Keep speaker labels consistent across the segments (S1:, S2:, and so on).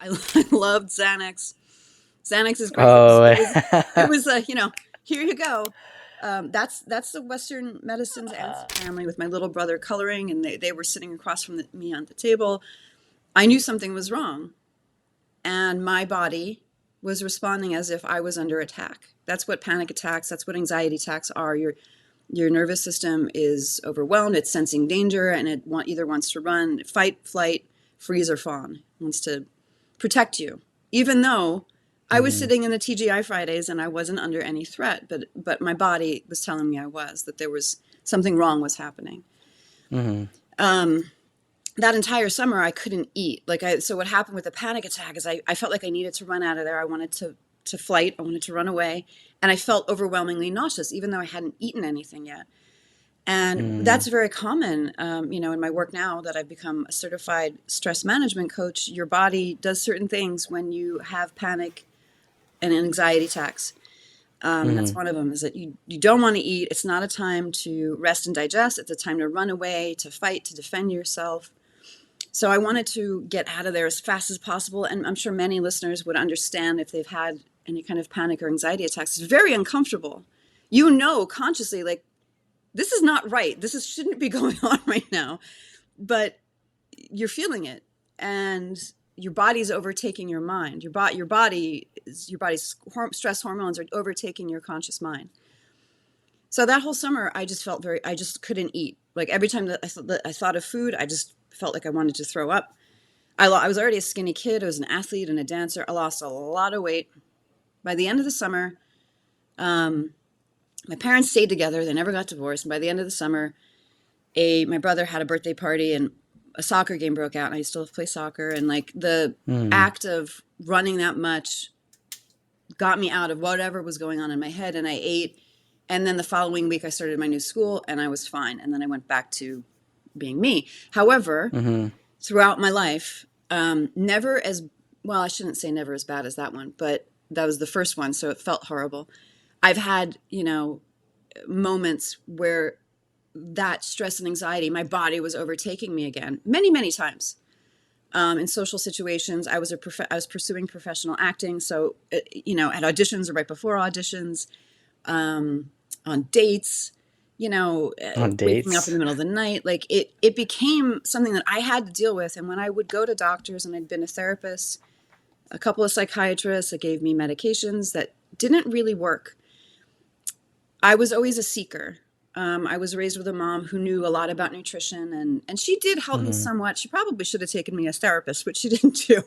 S1: I, I loved Xanax. Xanax is great.
S2: Oh.
S1: It was here you go. That's the Western medicine's answer family with my little brother coloring, and they were sitting across from me on the table. I knew something was wrong, and my body was responding as if I was under attack. That's what panic attacks, that's what anxiety attacks are. Your nervous system is overwhelmed, it's sensing danger, and either wants to run, fight, flight, freeze, or fawn. It wants to protect you. Even though I was
S2: Mhm.
S1: sitting in the TGI Fridays and I wasn't under any threat, but my body was telling me I was, that there was something wrong was happening.
S2: Mhm.
S1: Um, that entire summer I couldn't eat. So what happened with the panic attack is I felt like I needed to run out of there. I wanted to flight. I wanted to run away. And I felt overwhelmingly nauseous, even though I hadn't eaten anything yet. And that's
S2: Mm.
S1: very common, in my work now that I've become a certified stress management coach. Your body does certain things when you have panic and anxiety attacks. That's
S2: Mhm.
S1: one of them, is that you don't want to eat. It's not a time to rest and digest. It's a time to run away, to fight, to defend yourself. So I wanted to get out of there as fast as possible. And I'm sure many listeners would understand if they've had any kind of panic or anxiety attacks. It's very uncomfortable. Consciously, like, this is not right. Shouldn't be going on right now. But you're feeling it, and your body's overtaking your mind. Your body's stress hormones are overtaking your conscious mind. So that whole summer, I just couldn't eat. Like every time that I thought of food, I just felt like I wanted to throw up. I was already a skinny kid. I was an athlete and a dancer. I lost a lot of weight. By the end of the summer, um, my parents stayed together. They never got divorced. And by the end of the summer, my brother had a birthday party and a soccer game broke out. And I used to play soccer. And like the
S2: Mm.
S1: act of running that much got me out of whatever was going on in my head. And I ate. And then the following week, I started my new school and I was fine. And then I went back to being me. However,
S2: Mhm.
S1: throughout my life, never as well, I shouldn't say never as bad as that one, but that was the first one. So it felt horrible. I've had, moments where that stress and anxiety, my body was overtaking me again, many, many times. In social situations, I was pursuing professional acting. So, at auditions or right before auditions, on dates,
S2: On
S1: waking up in the
S2: dates.
S1: middle of the night. Like it became something that I had to deal with. And when I would go to doctors, and I'd been a therapist, a couple of psychiatrists that gave me medications that didn't really work, I was always a seeker. I was raised with a mom who knew a lot about nutrition, and she did help me
S2: Mhm.
S1: somewhat. She probably should have taken me as therapist, which she didn't do,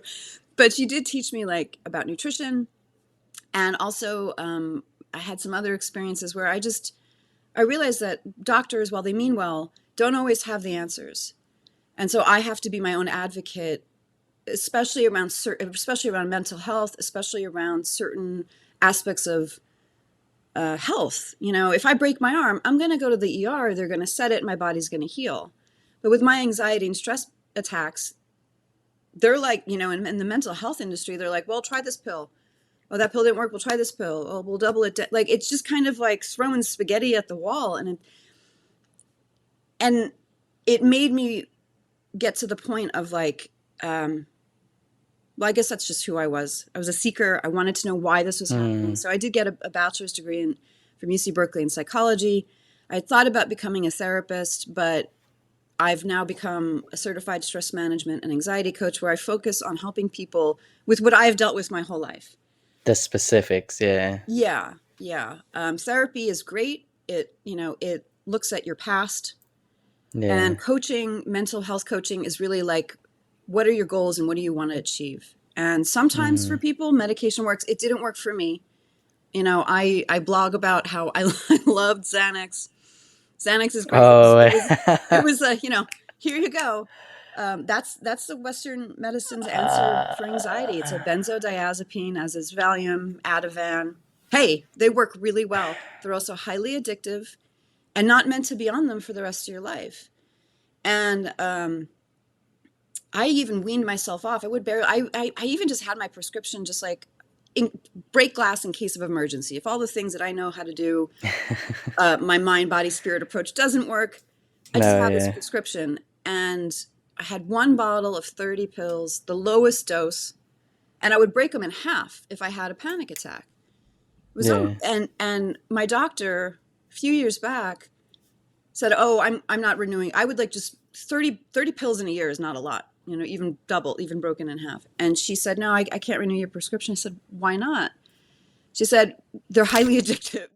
S1: but she did teach me like about nutrition. And also, I had some other experiences where I realize that doctors, while they mean well, don't always have the answers. And so I have to be my own advocate, especially around mental health, especially around certain aspects of health. If I break my arm, I'm going to go to the ER. They're going to set it, and my body's going to heal. But with my anxiety and stress attacks, they're like, in the mental health industry, they're like, well, try this pill. Oh, that pill didn't work. We'll try this pill. Oh, we'll double it. Like, it's just kind of like throwing spaghetti at the wall. And it made me get to the point of like, well, I guess that's just who I was. I was a seeker. I wanted to know why this was happening.
S2: Mm.
S1: So I did get a bachelor's degree from UC Berkeley in psychology. I thought about becoming a therapist, but I've now become a certified stress management and anxiety coach, where I focus on helping people with what I've dealt with my whole life.
S2: The specifics, yeah.
S1: Yeah, yeah. Therapy is great. It looks at your past.
S2: Yeah.
S1: And coaching, mental health coaching, is really like, what are your goals and what do you want to achieve? And sometimes for
S2: Mhm.
S1: people, medication works. It didn't work for me. I blog about how I loved Xanax. Xanax is great.
S2: Oh.
S1: It was here you go. That's the Western medicine's answer for anxiety. It's a benzodiazepine, as is Valium, Ativan. Hey, they work really well. They're also highly addictive and not meant to be on them for the rest of your life. And I even weaned myself off. I would barely. I even just had my prescription, just like break glass in case of emergency. If all the things that I know how to do, my mind, body, spirit approach doesn't work, I just
S2: No,
S1: have this
S2: yeah.
S1: prescription. And I had one bottle of 30 pills, the lowest dose. and I would break them in half if I had a panic attack. It was
S2: Yeah.
S1: and my doctor a few years back said, "Oh, I'm not renewing. I would like just 30 pills in a year is not a lot, you know, even double, even broken in half." And she said, "No, I can't renew your prescription." I said, "Why not?" She said, "They're highly addictive."